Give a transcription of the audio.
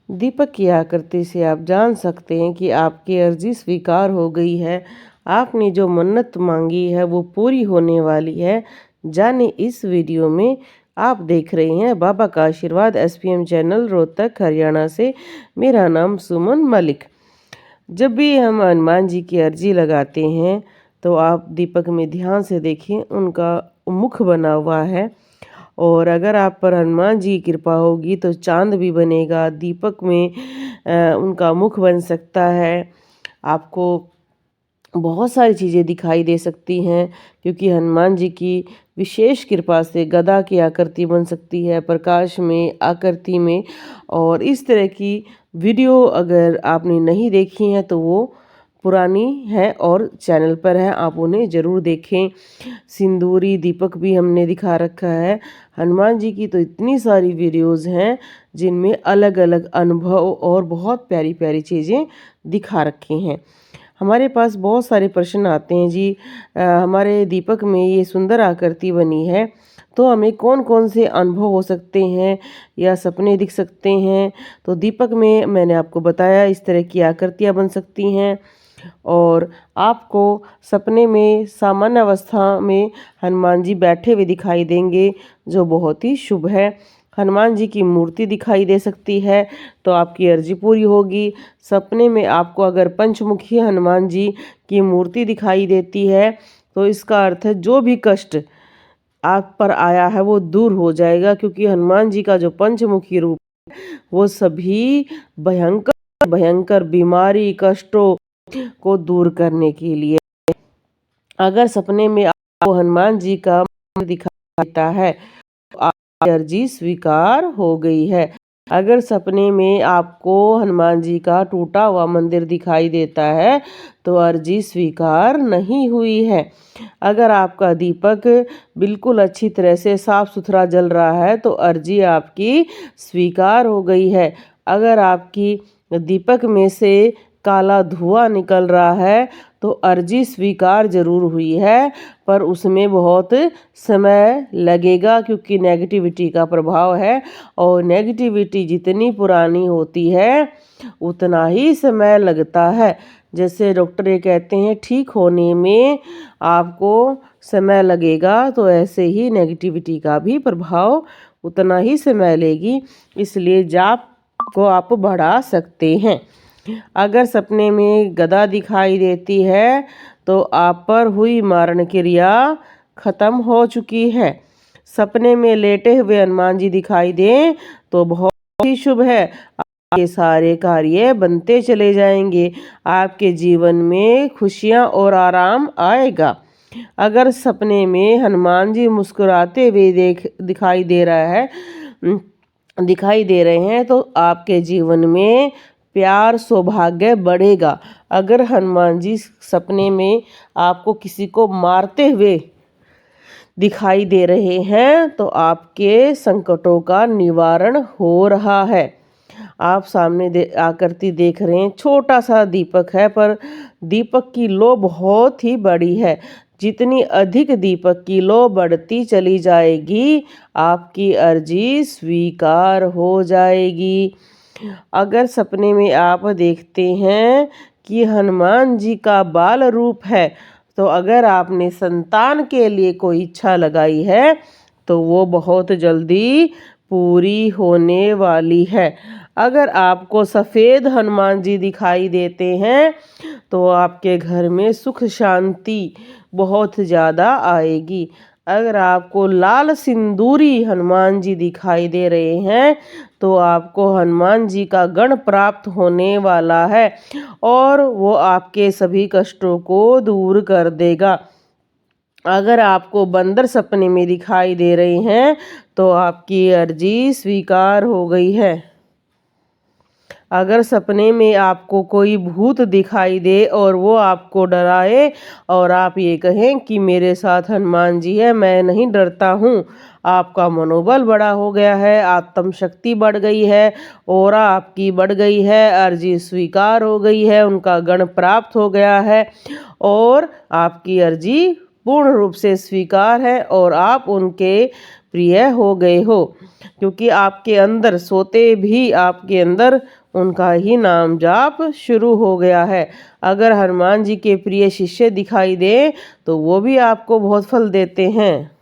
दीपक की आकृति से आप जान सकते हैं कि आपकी अर्जी स्वीकार हो गई है। आपने जो मन्नत मांगी है वो पूरी होने वाली है। जाने इस वीडियो में। आप देख रहे हैं बाबा का आशीर्वाद SPM चैनल रोहतक हरियाणा से। मेरा नाम सुमन मलिक। जब भी हम हनुमान जी की अर्जी लगाते हैं तो आप दीपक में ध्यान से देखें, उनका मुख बना हुआ है। और अगर आप पर हनुमान जी की कृपा होगी तो चांद भी बनेगा, दीपक में उनका मुख बन सकता है। आपको बहुत सारी चीज़ें दिखाई दे सकती हैं, क्योंकि हनुमान जी की विशेष कृपा से गदा की आकृति बन सकती है, प्रकाश में, आकृति में। और इस तरह की वीडियो अगर आपने नहीं देखी हैं तो वो पुरानी है और चैनल पर है, आप उन्हें ज़रूर देखें। सिंदूरी दीपक भी हमने दिखा रखा है। हनुमान जी की तो इतनी सारी वीडियोस हैं जिनमें अलग अलग अनुभव और बहुत प्यारी प्यारी चीज़ें दिखा रखी हैं। हमारे पास बहुत सारे प्रश्न आते हैं जी, हमारे दीपक में ये सुंदर आकृति बनी है तो हमें कौन कौन से अनुभव हो सकते हैं या सपने दिख सकते हैं। तो दीपक में मैंने आपको बताया इस तरह की आकृतियाँ बन सकती हैं। और आपको सपने में सामान्य अवस्था में हनुमान जी बैठे हुए दिखाई देंगे, जो बहुत ही शुभ है। हनुमान जी की मूर्ति दिखाई दे सकती है तो आपकी अर्जी पूरी होगी। सपने में आपको अगर पंचमुखी हनुमान जी की मूर्ति दिखाई देती है तो इसका अर्थ है जो भी कष्ट आप पर आया है वो दूर हो जाएगा, क्योंकि हनुमान जी का जो पंचमुखी रूप वो सभी भयंकर भयंकर बीमारी कष्टों को दूर करने के लिए। अगर सपने में आपको हनुमान जी का मंदिर दिखाई देता है तो आपकी अर्जी स्वीकार हो गई है। अगर सपने में आपको हनुमान जी का टूटा हुआ मंदिर दिखाई देता है तो अर्जी स्वीकार नहीं हुई है। अगर आपका दीपक बिल्कुल अच्छी तरह से साफ सुथरा जल रहा है तो अर्जी आपकी स्वीकार हो गई है। अगर आपकी दीपक में से काला धुआं निकल रहा है तो अर्जी स्वीकार जरूर हुई है, पर उसमें बहुत समय लगेगा, क्योंकि नेगेटिविटी का प्रभाव है। और नेगेटिविटी जितनी पुरानी होती है उतना ही समय लगता है। जैसे डॉक्टर ये कहते हैं ठीक होने में आपको समय लगेगा, तो ऐसे ही नेगेटिविटी का भी प्रभाव उतना ही समय लेगी। इसलिए जाप को आप बढ़ा सकते हैं। अगर सपने में गदा दिखाई देती है तो आप पर हुई मारण क्रिया खत्म हो चुकी है। सपने में लेटे हुए हनुमान जी दिखाई दें तो बहुत ही शुभ है। आपके सारे कार्य बनते चले जाएंगे, आपके जीवन में खुशियां और आराम आएगा। अगर सपने में हनुमान जी मुस्कुराते हुए दिखाई दे रहे हैं तो आपके जीवन में प्यार सौभाग्य बढ़ेगा। अगर हनुमान जी सपने में आपको किसी को मारते हुए दिखाई दे रहे हैं तो आपके संकटों का निवारण हो रहा है। आप सामने आकृति देख रहे हैं, छोटा सा दीपक है पर दीपक की लौ बहुत ही बड़ी है। जितनी अधिक दीपक की लौ बढ़ती चली जाएगी आपकी अर्जी स्वीकार हो जाएगी। अगर सपने में आप देखते हैं कि हनुमान जी का बाल रूप है तो अगर आपने संतान के लिए कोई इच्छा लगाई है तो वो बहुत जल्दी पूरी होने वाली है। अगर आपको सफ़ेद हनुमान जी दिखाई देते हैं तो आपके घर में सुख शांति बहुत ज़्यादा आएगी। अगर आपको लाल सिंदूरी हनुमान जी दिखाई दे रहे हैं तो आपको हनुमान जी का गण प्राप्त होने वाला है और वो आपके सभी कष्टों को दूर कर देगा। अगर आपको बंदर सपने में दिखाई दे रहे हैं तो आपकी अर्जी स्वीकार हो गई है। अगर सपने में आपको कोई भूत दिखाई दे और वो आपको डराए और आप ये कहें कि मेरे साथ हनुमान जी है, मैं नहीं डरता हूँ, आपका मनोबल बड़ा हो गया है, आत्म शक्ति बढ़ गई है, ऑरा आपकी बढ़ गई है, अर्जी स्वीकार हो गई है, उनका गण प्राप्त हो गया है और आपकी अर्जी पूर्ण रूप से स्वीकार है और आप उनके प्रिय हो गए हो, क्योंकि आपके अंदर सोते भी आपके अंदर उनका ही नाम जाप शुरू हो गया है। अगर हनुमान जी के प्रिय शिष्य दिखाई दे तो वो भी आपको बहुत फल देते हैं।